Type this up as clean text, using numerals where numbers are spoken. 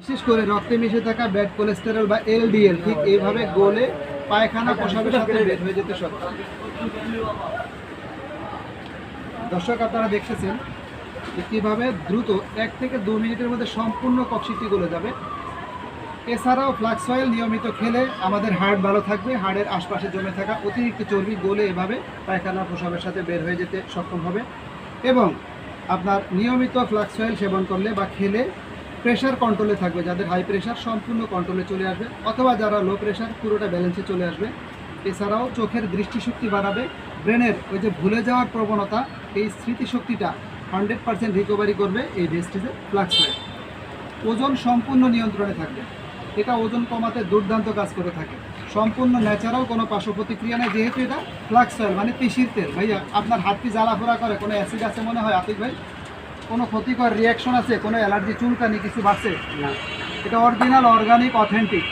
বিশেষ করে রক্তে মিশে থাকা ব্যাড কোলেস্টেরল বা এলডিএল ঠিক এইভাবে গলে পায়খানা প্রসাবের সাথে বের হয়ে যেতে সক্ষম। দর্শক আপনারা দেখতেছেন যে কীভাবে দ্রুত 1 থেকে 2 মিনিটের মধ্যে সম্পূর্ণ কক্সিটি গলে যাবে। এছাড়াও ফ্লাক্স অয়েল নিয়মিত খেলে আমাদের হার্ট ভালো থাকবে, হাড়ের আশপাশে জমে থাকা অতিরিক্ত চর্বি গলে এভাবে পায়খানা প্রসাবের সাথে বের হয়ে যেতে সক্ষম হবে। এবং আপনার নিয়মিত ফ্লাক্স অয়েল সেবন করলে বা খেলে প্রেশার কন্ট্রোলে থাকবে, যাদের হাই প্রেশার সম্পূর্ণ কন্ট্রোলে চলে আসবে, অথবা যারা লো প্রেশার পুরোটা ব্যালেন্সে চলে আসবে। এছাড়াও চোখের দৃষ্টিশক্তি বাড়াবে, ব্রেনের ওই যে ভুলে যাওয়ার প্রবণতা, এই স্মৃতিশক্তিটা 100% রিকভারি করবে এই ভেস্টিজের ফ্লাক্স অয়েল। ওজন সম্পূর্ণ নিয়ন্ত্রণে থাকবে, এটা ওজন কমাতে দুর্দান্ত কাজ করে থাকে। সম্পূর্ণ ন্যাচারাল, কোনো পার্শ্ব প্রতিক্রিয়া নেই, যেহেতু এটা ফ্লাক্স অয়েল মানে তিসির তেল। ভাইয়া আপনার হাত কি জ্বালাফোড়া করে, কোনো অ্যাসিড আছে মনে হয় আতিক ভাই? কোনো ক্ষতিকর রিয়াকশন আছে, কোনো অ্যালার্জি, চুলকানি কিছু বাড়ছে না? এটা অরিজিনাল, অর্গানিক, অথেন্টিক।